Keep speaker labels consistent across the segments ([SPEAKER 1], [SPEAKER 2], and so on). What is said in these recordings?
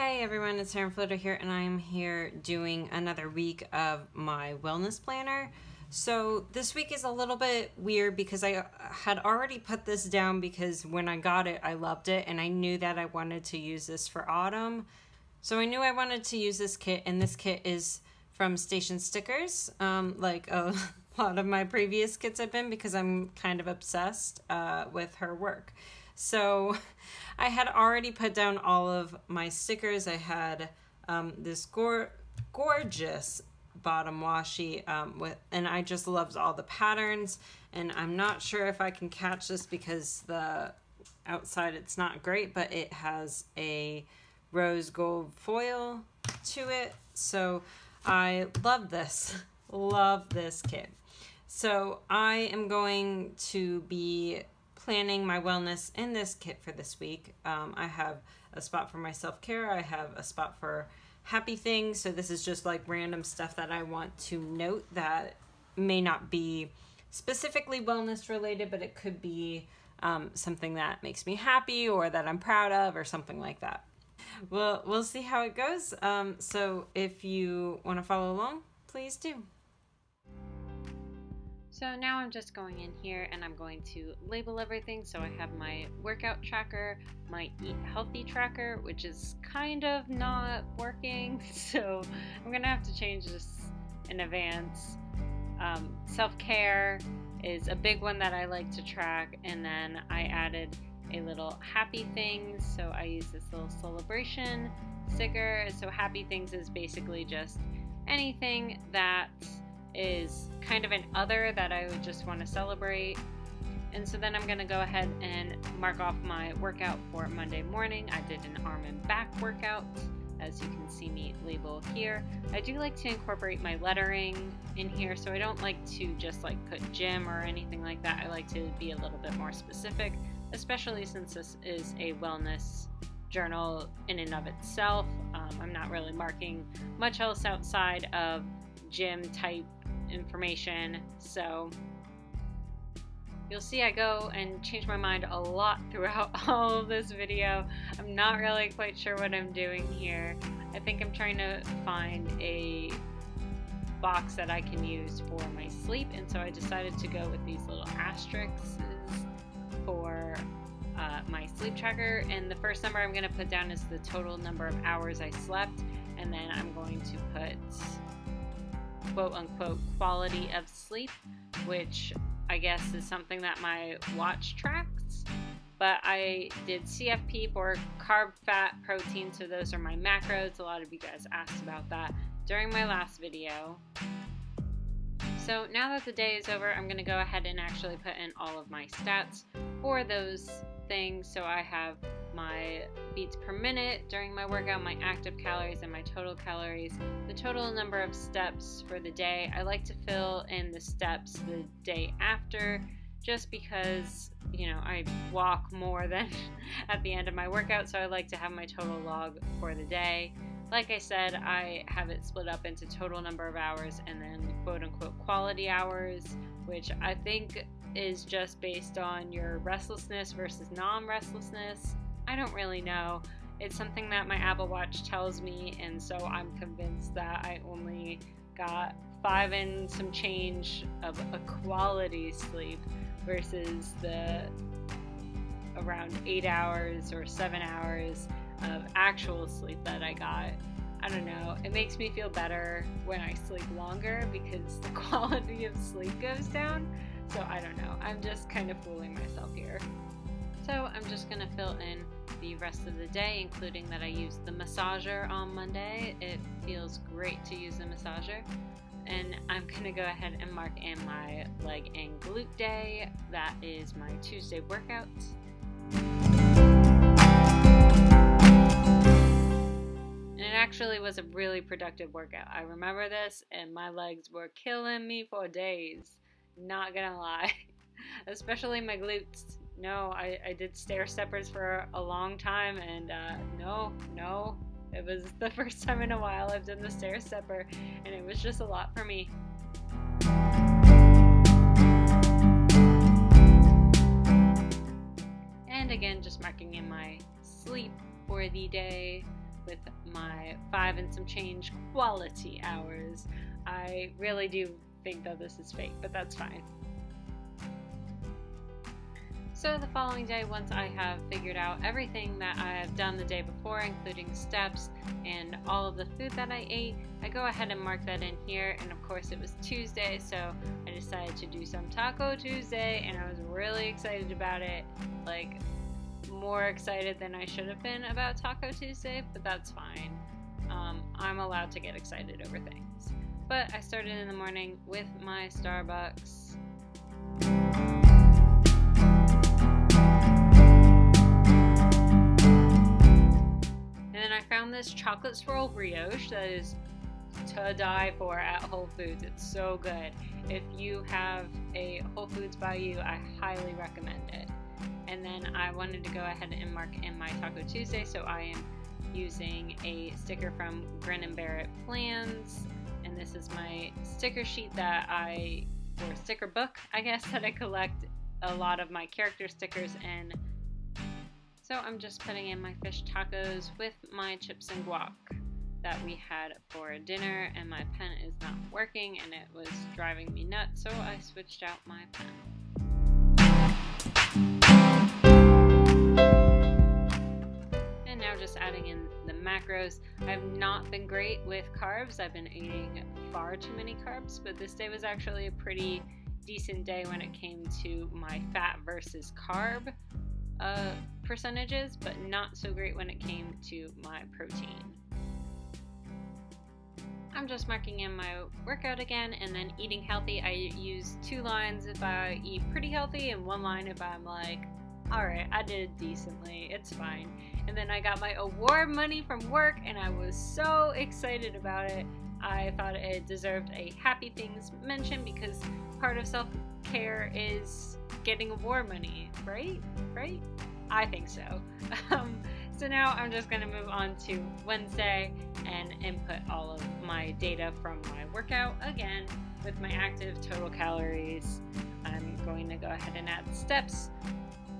[SPEAKER 1] Hey everyone, it's Erin here, and I'm here doing another week of my wellness planner. So this week is a little bit weird because I had already put this down because when I got it, I loved it, and I knew that I wanted to use this for autumn. So I knew I wanted to use this kit, and this kit is from Station Stickers, like a lot of my previous kits have been, because I'm kind of obsessed with her work. So I had already put down all of my stickers. I had this gorgeous bottom washi and I just loved all the patterns, and I'm not sure if I can catch this because the outside it's not great, but it has a rose gold foil to it. So I love this kit. So I am going to be planning my wellness in this kit for this week. I have a spot for my self-care. I have a spot for happy things. So this is just like random stuff that I want to note that may not be specifically wellness related, but it could be something that makes me happy or that I'm proud of or something like that. Well, we'll see how it goes. So if you want to follow along, please do. So now I'm just going in here and I'm going to label everything. So I have my workout tracker, my eat healthy tracker, which is kind of not working. So I'm gonna have to change this in advance. Self-care is a big one that I like to track. And then I added a little happy things. So I use this little celebration sticker. So happy things is basically just anything that is kind of an other that I would just want to celebrate. And so then I'm going to go ahead and mark off my workout for Monday morning. I did an arm and back workout, as you can see me label here. I do like to incorporate my lettering in here, so I don't like to just like put gym or anything like that. I like to be a little bit more specific, especially since this is a wellness journal in and of itself. I'm not really marking much else outside of gym type information, so you'll see I go and change my mind a lot throughout all of this video. I'm not really quite sure what I'm doing here. I think I'm trying to find a box that I can use for my sleep, and so I decided to go with these little asterisks for my sleep tracker. And the first number I'm going to put down is the total number of hours I slept, and then I'm going to put quote-unquote quality of sleep, which I guess is something that my watch tracks. But I did CFP for carb, fat, protein, so those are my macros. A lot of you guys asked about that during my last video. So now that the day is over, I'm going to go ahead and actually put in all of my stats for those things. So I have my beats per minute during my workout, my active calories, and my total calories, the total number of steps for the day. I like to fill in the steps the day after, just because, you know, I walk more than at the end of my workout, so I like to have my total log for the day. Like I said, I have it split up into total number of hours and then quote-unquote quality hours, which I think is just based on your restlessness versus non-restlessness. I don't really know. It's something that my Apple Watch tells me, and so I'm convinced that I only got 5 and some change of a quality sleep versus the around 8 hours or 7 hours of actual sleep that I got. I don't know. It makes me feel better when I sleep longer because the quality of sleep goes down. So I don't know. I'm just kind of fooling myself here. So I'm just going to fill in the rest of the day, including that I used the massager on Monday. It feels great to use the massager. And I'm going to go ahead and mark in my leg and glute day. That is my Tuesday workout. And it actually was a really productive workout. I remember this, and my legs were killing me for days. Not gonna lie. Especially my glutes. No, I did stair steppers for a long time, and no, it was the first time in a while I've done the stair stepper, and it was just a lot for me. And again, just marking in my sleep for the day. with my 5 and some change quality hours. I really do think that this is fake, but that's fine. So the following day, once I have figured out everything that I have done the day before, including steps and all of the food that I ate, I go ahead and mark that in here. And of course it was Tuesday, so I decided to do some Taco Tuesday, and I was really excited about it. Like, more excited than I should have been about Taco Tuesday, but that's fine. I'm allowed to get excited over things. But I started in the morning with my Starbucks. I found this chocolate swirl brioche that is to die for at Whole Foods. It's so good. If you have a Whole Foods by you, I highly recommend it. And then I wanted to go ahead and mark in my Taco Tuesday, so I am using a sticker from Grin & Bear It Plans, and this is my sticker sheet or sticker book, I guess, that I collect a lot of my character stickers in. So I'm just putting in my fish tacos with my chips and guac that we had for dinner, and my pen is not working and it was driving me nuts, so I switched out my pen. And now just adding in the macros. I've not been great with carbs. I've been eating far too many carbs, but this day was actually a pretty decent day when it came to my fat versus carb percentages, but not so great when it came to my protein. I'm just marking in my workout again, and then eating healthy. I use 2 lines if I eat pretty healthy, and 1 line if I'm like, alright, I did decently, it's fine. And then I got my award money from work, and I was so excited about it. I thought it deserved a happy things mention, because part of self-care is getting award money, right? I think so. So now I'm just going to move on to Wednesday and input all of my data from my workout again with my active total calories. I'm going to go ahead and add steps,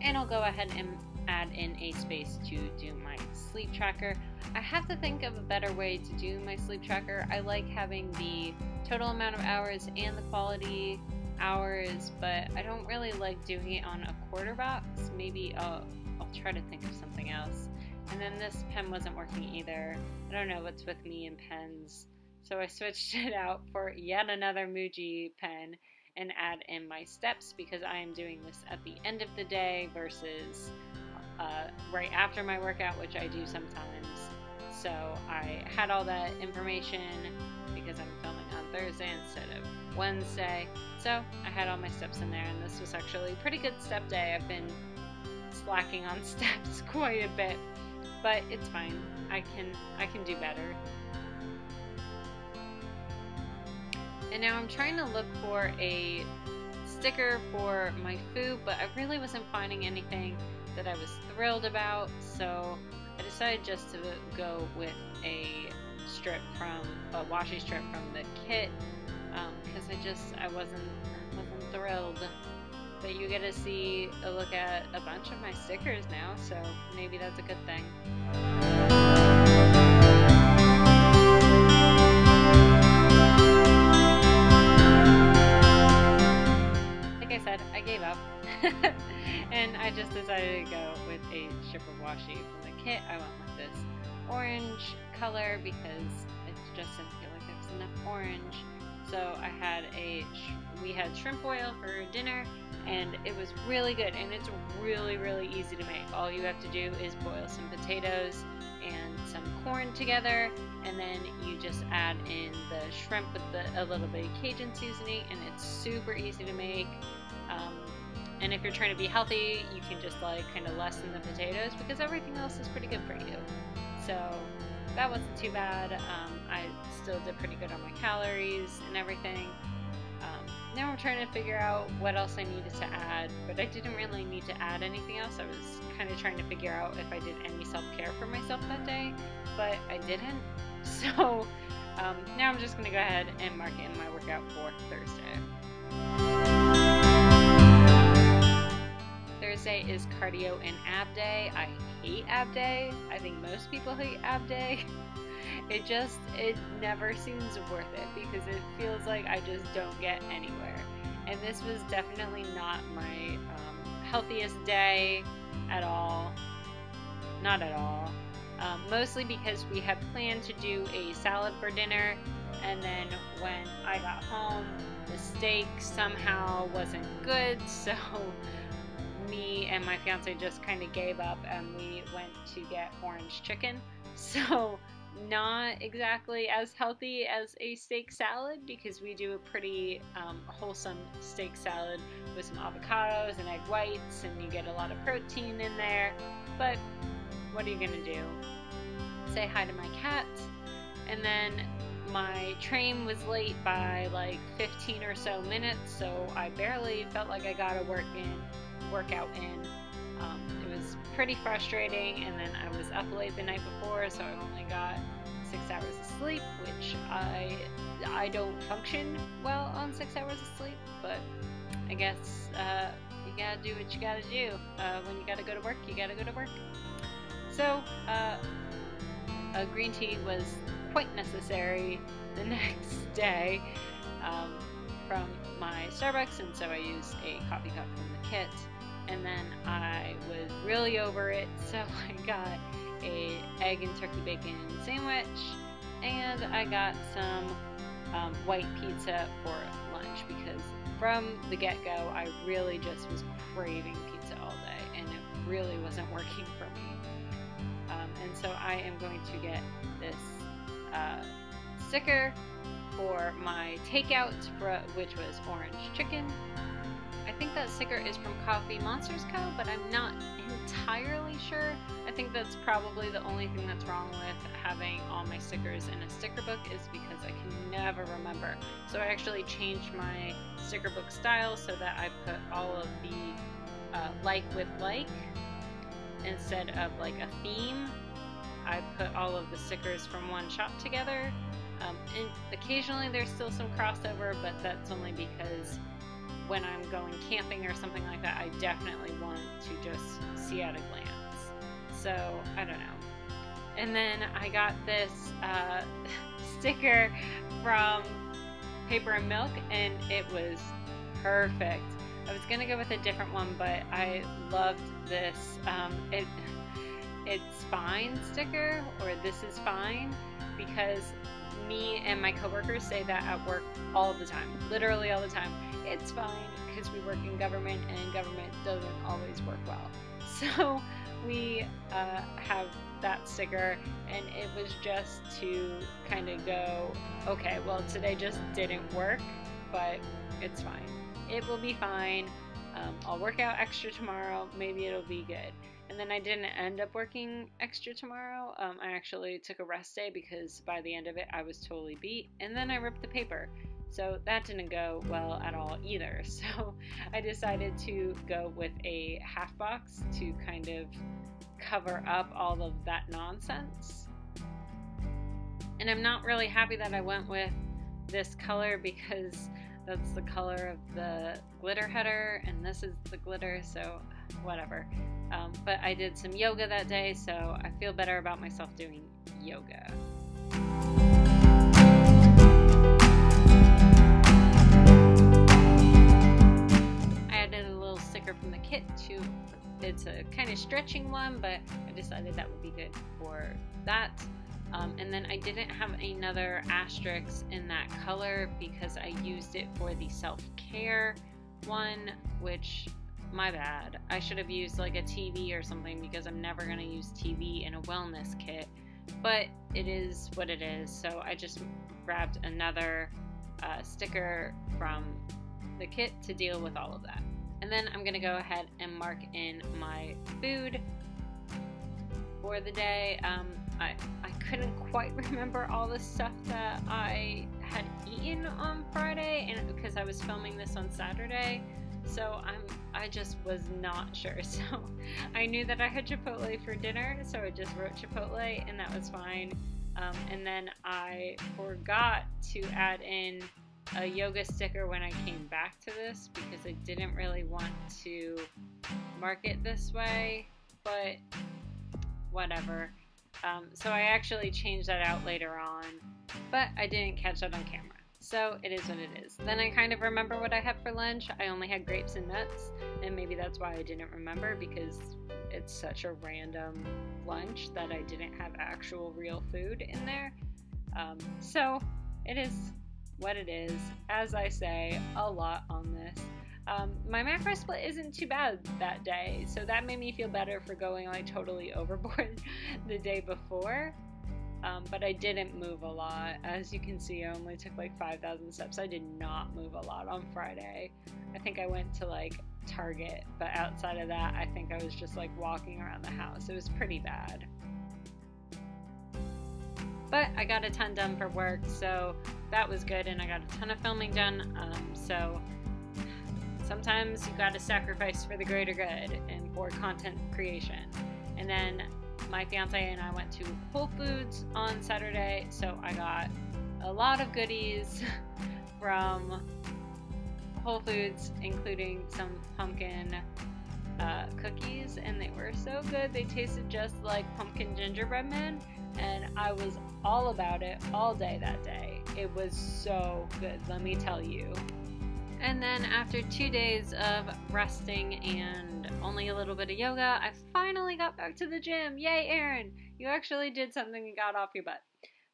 [SPEAKER 1] and I'll go ahead and add in a space to do my sleep tracker. I have to think of a better way to do my sleep tracker. I like having the total amount of hours and the quality hours, but I don't really like doing it on a quarter box. Maybe I'll try to think of something else. And then this pen wasn't working either. I don't know what's with me and pens, so I switched it out for yet another Muji pen and add in my steps, because I am doing this at the end of the day versus right after my workout, which I do sometimes. So I had all that information because I'm filming on Thursday instead of Wednesday. So I had all my steps in there, and this was actually a pretty good step day. I've been slacking on steps quite a bit, but it's fine. I can do better. And now I'm trying to look for a sticker for my food, but I really wasn't finding anything that I was thrilled about, so I decided just to go with a washi strip from the kit, because I wasn't thrilled. But you get to see a look at a bunch of my stickers now, so maybe that's a good thing. Like I said, I gave up. And I just decided to go with a strip of washi from the kit. I went with this orange color because it just didn't feel like there was enough orange. So we had shrimp boil for dinner, and it was really good, and it's really, really easy to make. All you have to do is boil some potatoes and some corn together, and then you just add in the shrimp with a little bit of Cajun seasoning, and it's super easy to make. And if you're trying to be healthy, you can just kind of lessen the potatoes, because everything else is pretty good for you. So that wasn't too bad. I still did pretty good on my calories and everything. Now I'm trying to figure out what else I needed to add, but I didn't really need to add anything else. I was kind of trying to figure out if I did any self-care for myself that day, but I didn't. So now I'm just going to go ahead and mark in my workout for Thursday. Thursday is cardio and ab day. I hate ab day. I think most people hate ab day. It never seems worth it because it feels like I just don't get anywhere. And this was definitely not my healthiest day at all. Not at all. Mostly because we had planned to do a salad for dinner, and then when I got home, the steak somehow wasn't good, so me and my fiance just kind of gave up and we went to get orange chicken. So not exactly as healthy as a steak salad, because we do a pretty wholesome steak salad with some avocados and egg whites, and you get a lot of protein in there. But what are you gonna do? Say hi to my cat. And then my train was late by like 15 or so minutes, so I barely felt like I got a workout in. It was pretty frustrating, and then I was up late the night before, so I only got 6 hours of sleep, which I don't function well on 6 hours of sleep, but I guess you gotta do what you gotta do. When you gotta go to work, you gotta go to work. So a green tea was quite necessary the next day from my Starbucks, and so I used a coffee cup from the kit. And then I was really over it, so I got a egg and turkey bacon sandwich, and I got some white pizza for lunch, because from the get-go I really just was craving pizza all day, and it really wasn't working for me. And so I am going to get this sticker for my takeout, which was orange chicken. I think that sticker is from Coffee Monsters Co., but I'm not entirely sure. I think that's probably the only thing that's wrong with having all my stickers in a sticker book, is because I can never remember. So I actually changed my sticker book style so that I put all of the like with like instead of like a theme. I put all of the stickers from one shop together. And occasionally there's still some crossover, but that's only because when I'm going camping or something like that, I definitely want to just see at a glance. So, I don't know. And then I got this sticker from Paper and Milk, and it was perfect. I was gonna go with a different one, but I loved this. It's fine sticker, or this is fine, because me and my coworkers say that at work all the time, literally all the time. It's fine, because we work in government, and government doesn't always work well. So we have that sticker, and it was just to kind of go, okay, well, today just didn't work, but it's fine. It will be fine. I'll work out extra tomorrow. Maybe it'll be good. And then I didn't end up working extra tomorrow. I actually took a rest day because by the end of it I was totally beat. And then I ripped the paper. So that didn't go well at all either. So I decided to go with a half box to kind of cover up all of that nonsense. And I'm not really happy that I went with this color, because that's the color of the glitter header, and this is the glitter, so whatever. But I did some yoga that day, so I feel better about myself doing yoga. I added a little sticker from the kit too. It's a kind of stretching one, but I decided that would be good for that. And then I didn't have another asterisk in that color because I used it for the self-care one, which, my bad. I should have used like a TV or something, because I'm never going to use TV in a wellness kit, but it is what it is. So I just grabbed another sticker from the kit to deal with all of that. And then I'm going to go ahead and mark in my food for the day. I couldn't quite remember all the stuff that I had eaten on Friday, and because I was filming this on Saturday, so I just was not sure. So I knew that I had Chipotle for dinner, so I just wrote Chipotle, and that was fine. And then I forgot to add in a yoga sticker when I came back to this because I didn't really want to mark it this way, but whatever. So I actually changed that out later on, but I didn't catch that on camera. So it is what it is. Then I kind of remember what I had for lunch. I only had grapes and nuts, and maybe that's why I didn't remember, because it's such a random lunch that I didn't have actual real food in there. So it is what it is. As I say a lot on this. My macro split isn't too bad that day, so that made me feel better for going like totally overboard the day before. But I didn't move a lot. As you can see, I only took like 5,000 steps. I did not move a lot on Friday. I think I went to like Target, but outside of that, I think I was just like walking around the house. It was pretty bad. But I got a ton done for work, so that was good, and I got a ton of filming done. So sometimes you gotta sacrifice for the greater good and for content creation. And then my fiance and I went to Whole Foods on Saturday, so I got a lot of goodies from Whole Foods, including some pumpkin cookies, and they were so good. They tasted just like pumpkin gingerbread men, and I was all about it all day that day. It was so good, let me tell you. And then after 2 days of resting and only a little bit of yoga, I finally got back to the gym. Yay, Erin! You actually did something and got off your butt.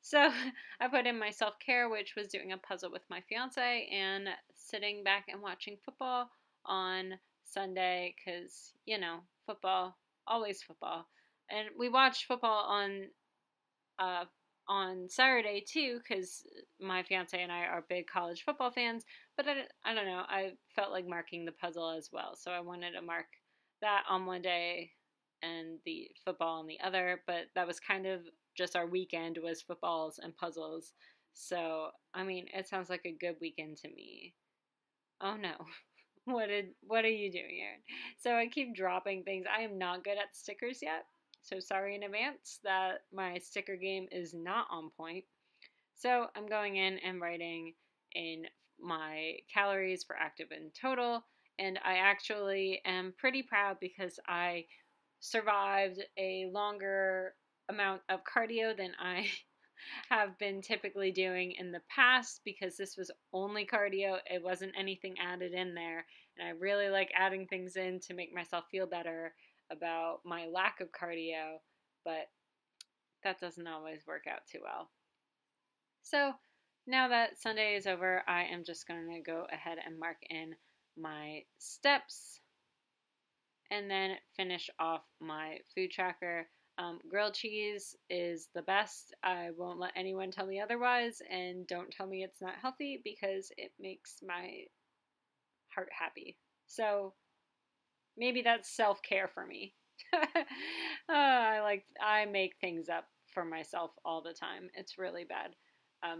[SPEAKER 1] So I put in my self-care, which was doing a puzzle with my fiance and sitting back and watching football on Sunday because, you know, football, always football. And we watched football on Saturday too, because my fiance and I are big college football fans, but I don't know, I felt like marking the puzzle as well, so I wanted to mark that on one day and the football on the other, but that was kind of just our weekend, was footballs and puzzles. So I mean, it sounds like a good weekend to me. Oh no. What are you doing, Erin? So I keep dropping things. I am not good at stickers yet. So sorry in advance that my sticker game is not on point. So I'm going in and writing in my calories for active and total, and I actually am pretty proud because I survived a longer amount of cardio than I have been typically doing in the past, because this was only cardio. It wasn't anything added in there, and I really like adding things in to make myself feel better about my lack of cardio, but that doesn't always work out too well. So now that Sunday is over, I am just going to go ahead and mark in my steps and then finish off my food tracker. Grilled cheese is the best. I won't let anyone tell me otherwise, and don't tell me it's not healthy, because it makes my heart happy. So maybe that's self-care for me. I make things up for myself all the time. It's really bad.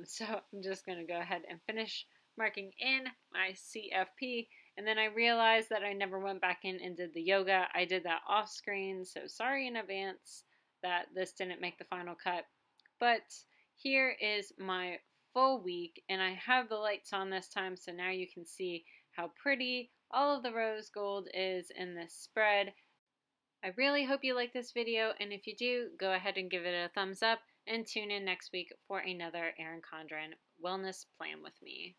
[SPEAKER 1] So I'm just going to go ahead and finish marking in my CFP. And then I realized that I never went back in and did the yoga. I did that off screen, so sorry in advance that this didn't make the final cut. But here is my full week, and I have the lights on this time, so now you can see how pretty all of the rose gold is in this spread. I really hope you like this video, and if you do, go ahead and give it a thumbs up, and tune in next week for another Erin Condren wellness plan with me.